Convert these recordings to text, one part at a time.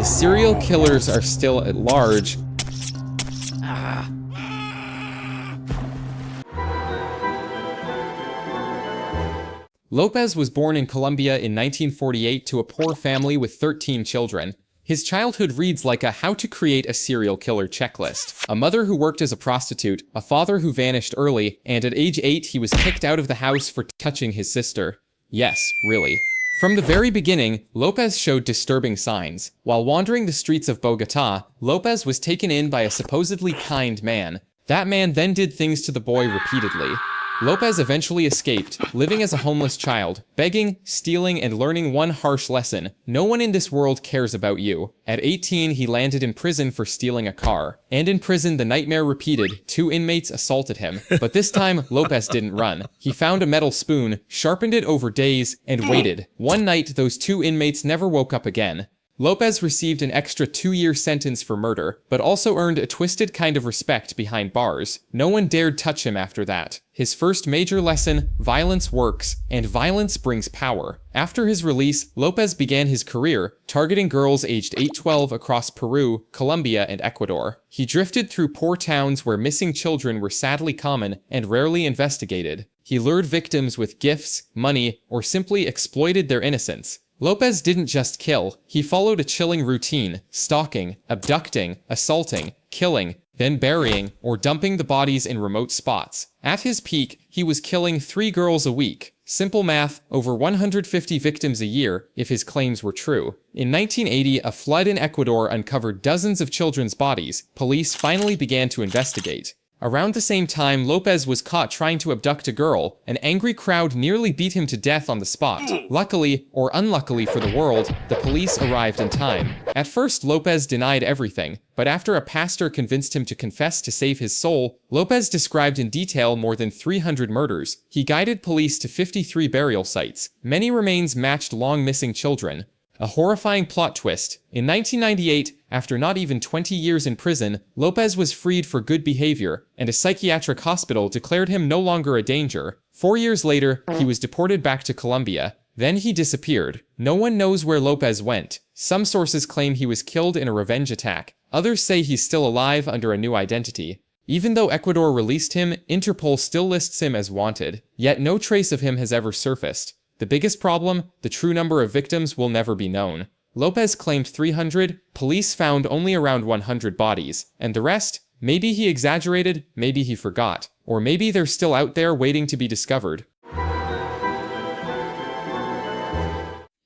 serial killers are still at large. Lopez was born in Colombia in 1948 to a poor family with 13 children. His childhood reads like a how to create a serial killer checklist. A mother who worked as a prostitute, a father who vanished early, and at age 8 he was kicked out of the house for touching his sister. Yes, really. From the very beginning, Lopez showed disturbing signs. While wandering the streets of Bogotá, Lopez was taken in by a supposedly kind man. That man then did things to the boy repeatedly. Lopez eventually escaped, living as a homeless child, begging, stealing, and learning one harsh lesson: no one in this world cares about you. At 18, he landed in prison for stealing a car. And in prison, the nightmare repeated. 2 inmates assaulted him. But this time, Lopez didn't run. He found a metal spoon, sharpened it over days, and waited. One night, those 2 inmates never woke up again. Lopez received an extra 2-year sentence for murder, but also earned a twisted kind of respect behind bars. No one dared touch him after that. His first major lesson: violence works, and violence brings power. After his release, Lopez began his career, targeting girls aged 8-12 across Peru, Colombia, and Ecuador. He drifted through poor towns where missing children were sadly common and rarely investigated. He lured victims with gifts, money, or simply exploited their innocence. Lopez didn't just kill, he followed a chilling routine: stalking, abducting, assaulting, killing, then burying or dumping the bodies in remote spots. At his peak, he was killing 3 girls a week. Simple math, over 150 victims a year, if his claims were true. In 1980, a flood in Ecuador uncovered dozens of children's bodies. Police finally began to investigate. Around the same time Lopez was caught trying to abduct a girl, an angry crowd nearly beat him to death on the spot. Luckily, or unluckily for the world, the police arrived in time. At first, Lopez denied everything, but after a pastor convinced him to confess to save his soul, Lopez described in detail more than 300 murders. He guided police to 53 burial sites. Many remains matched long missing children. A horrifying plot twist. In 1998, after not even 20 years in prison, Lopez was freed for good behavior, and a psychiatric hospital declared him no longer a danger. 4 years later, he was deported back to Colombia. Then he disappeared. No one knows where Lopez went. Some sources claim he was killed in a revenge attack. Others say he's still alive under a new identity. Even though Ecuador released him, Interpol still lists him as wanted. Yet no trace of him has ever surfaced. The biggest problem: the true number of victims will never be known. Lopez claimed 300, police found only around 100 bodies, and the rest? Maybe he exaggerated, maybe he forgot, or maybe they're still out there waiting to be discovered.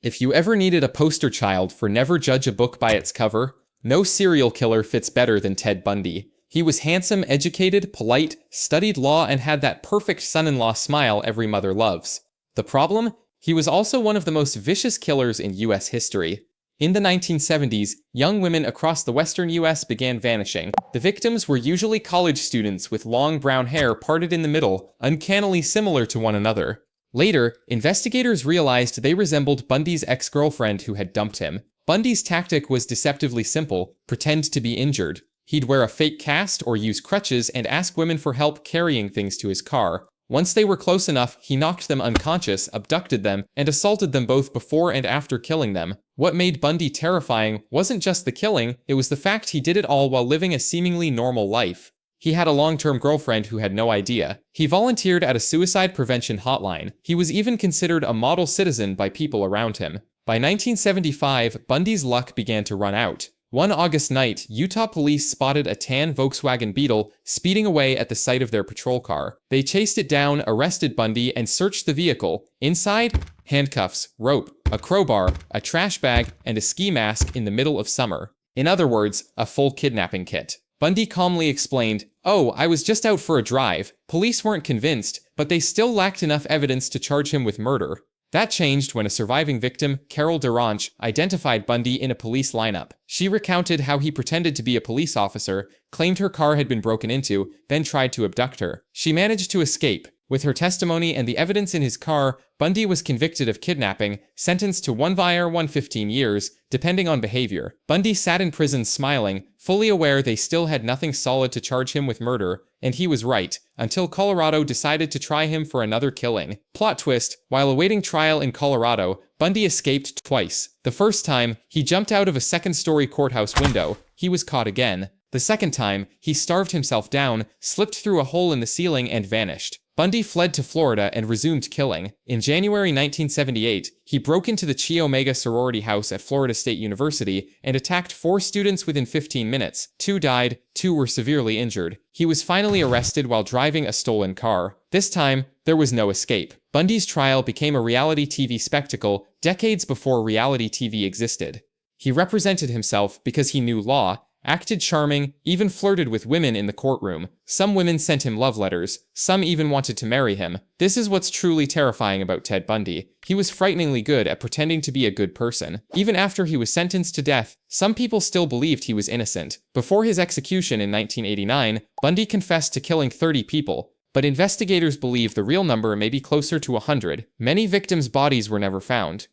If you ever needed a poster child for never judge a book by its cover, no serial killer fits better than Ted Bundy. He was handsome, educated, polite, studied law, and had that perfect son-in-law smile every mother loves. The problem? He was also one of the most vicious killers in US history. In the 1970s, young women across the western US began vanishing. The victims were usually college students with long brown hair parted in the middle, uncannily similar to one another. Later, investigators realized they resembled Bundy's ex-girlfriend who had dumped him. Bundy's tactic was deceptively simple: pretend to be injured. He'd wear a fake cast or use crutches and ask women for help carrying things to his car. Once they were close enough, he knocked them unconscious, abducted them, and assaulted them both before and after killing them. What made Bundy terrifying wasn't just the killing, it was the fact he did it all while living a seemingly normal life. He had a long-term girlfriend who had no idea. He volunteered at a suicide prevention hotline. He was even considered a model citizen by people around him. By 1975, Bundy's luck began to run out. One August night, Utah police spotted a tan Volkswagen Beetle speeding away at the sight of their patrol car. They chased it down, arrested Bundy, and searched the vehicle. Inside, handcuffs, rope, a crowbar, a trash bag, and a ski mask in the middle of summer. In other words, a full kidnapping kit. Bundy calmly explained, "Oh, I was just out for a drive." Police weren't convinced, but they still lacked enough evidence to charge him with murder. That changed when a surviving victim, Carol Duranch, identified Bundy in a police lineup. She recounted how he pretended to be a police officer, claimed her car had been broken into, then tried to abduct her. She managed to escape. With her testimony and the evidence in his car, Bundy was convicted of kidnapping, sentenced to 115 years, depending on behavior. Bundy sat in prison smiling, fully aware they still had nothing solid to charge him with murder, and he was right, until Colorado decided to try him for another killing. Plot twist: while awaiting trial in Colorado, Bundy escaped twice. The first time, he jumped out of a second-story courthouse window. He was caught again. The second time, he starved himself down, slipped through a hole in the ceiling, and vanished. Bundy fled to Florida and resumed killing. In January 1978, he broke into the Chi Omega sorority house at Florida State University and attacked 4 students within 15 minutes. 2 died, 2 were severely injured. He was finally arrested while driving a stolen car. This time, there was no escape. Bundy's trial became a reality TV spectacle decades before reality TV existed. He represented himself because he knew law, acted charming, even flirted with women in the courtroom. Some women sent him love letters, some even wanted to marry him. This is what's truly terrifying about Ted Bundy. He was frighteningly good at pretending to be a good person. Even after he was sentenced to death, some people still believed he was innocent. Before his execution in 1989, Bundy confessed to killing 30 people, but investigators believe the real number may be closer to 100. Many victims' bodies were never found.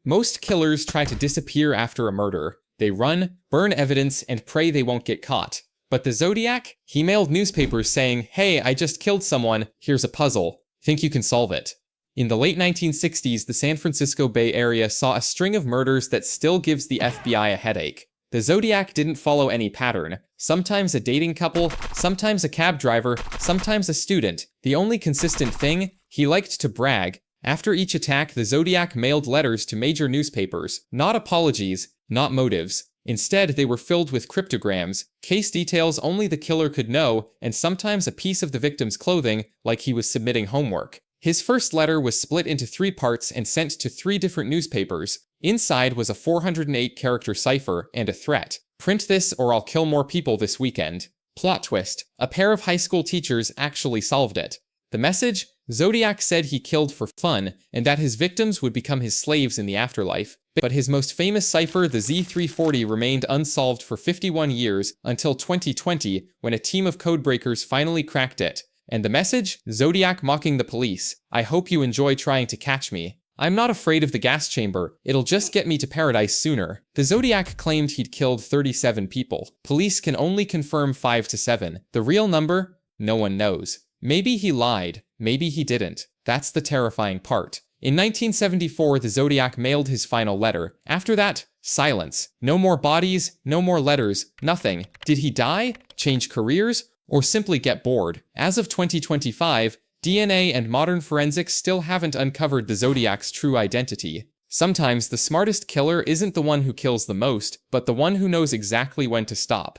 Most killers try to disappear after a murder. They run, burn evidence, and pray they won't get caught. But the Zodiac? He mailed newspapers saying, "Hey, I just killed someone, here's a puzzle. Think you can solve it?" In the late 1960s, the San Francisco Bay Area saw a string of murders that still gives the FBI a headache. The Zodiac didn't follow any pattern. Sometimes a dating couple, sometimes a cab driver, sometimes a student. The only consistent thing? He liked to brag. After each attack, the Zodiac mailed letters to major newspapers. Not apologies, not motives. Instead, they were filled with cryptograms, case details only the killer could know, and sometimes a piece of the victim's clothing, like he was submitting homework. His first letter was split into 3 parts and sent to 3 different newspapers. Inside was a 408-character cipher and a threat. "Print this or I'll kill more people this weekend." Plot twist: a pair of high school teachers actually solved it. The message? Zodiac said he killed for fun, and that his victims would become his slaves in the afterlife. But his most famous cipher, the Z340, remained unsolved for 51 years, until 2020, when a team of codebreakers finally cracked it. And the message? Zodiac mocking the police. "I hope you enjoy trying to catch me. I'm not afraid of the gas chamber, it'll just get me to paradise sooner." The Zodiac claimed he'd killed 37 people. Police can only confirm 5 to 7. The real number? No one knows. Maybe he lied, maybe he didn't. That's the terrifying part. In 1974, the Zodiac mailed his final letter. After that, silence. No more bodies, no more letters, nothing. Did he die, change careers, or simply get bored? As of 2025, DNA and modern forensics still haven't uncovered the Zodiac's true identity. Sometimes the smartest killer isn't the one who kills the most, but the one who knows exactly when to stop.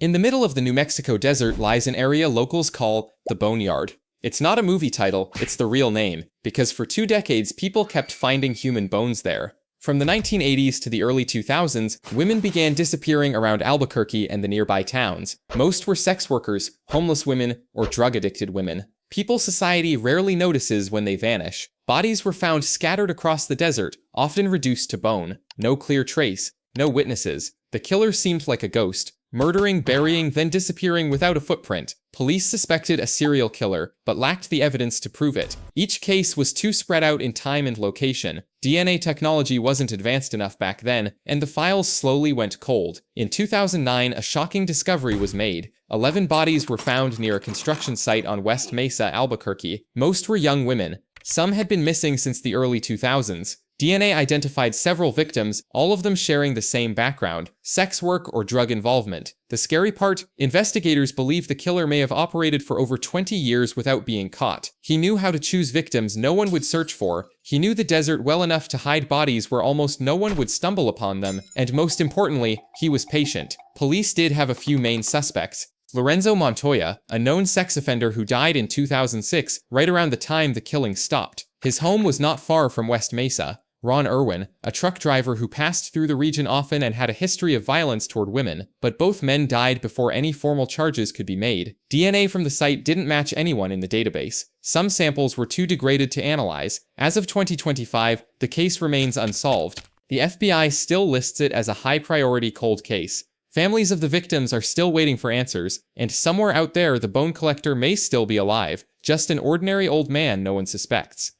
In the middle of the New Mexico desert lies an area locals call the Boneyard. It's not a movie title, it's the real name, because for 2 decades people kept finding human bones there. From the 1980s to the early 2000s, women began disappearing around Albuquerque and the nearby towns. Most were sex workers, homeless women, or drug-addicted women. People society rarely notices when they vanish. Bodies were found scattered across the desert, often reduced to bone. No clear trace, no witnesses. The killer seemed like a ghost, murdering, burying, then disappearing without a footprint. Police suspected a serial killer, but lacked the evidence to prove it. Each case was too spread out in time and location. DNA technology wasn't advanced enough back then, and the files slowly went cold. In 2009, a shocking discovery was made. 11 bodies were found near a construction site on West Mesa, Albuquerque. Most were young women. Some had been missing since the early 2000s. DNA identified several victims, all of them sharing the same background: sex work or drug involvement. The scary part? Investigators believe the killer may have operated for over 20 years without being caught. He knew how to choose victims no one would search for. He knew the desert well enough to hide bodies where almost no one would stumble upon them. And most importantly, he was patient. Police did have a few main suspects. Lorenzo Montoya, a known sex offender who died in 2006, right around the time the killing stopped. His home was not far from West Mesa. Ron Irwin, a truck driver who passed through the region often and had a history of violence toward women, but both men died before any formal charges could be made. DNA from the site didn't match anyone in the database. Some samples were too degraded to analyze. As of 2025, the case remains unsolved. The FBI still lists it as a high-priority cold case. Families of the victims are still waiting for answers, and somewhere out there the bone collector may still be alive, just an ordinary old man no one suspects.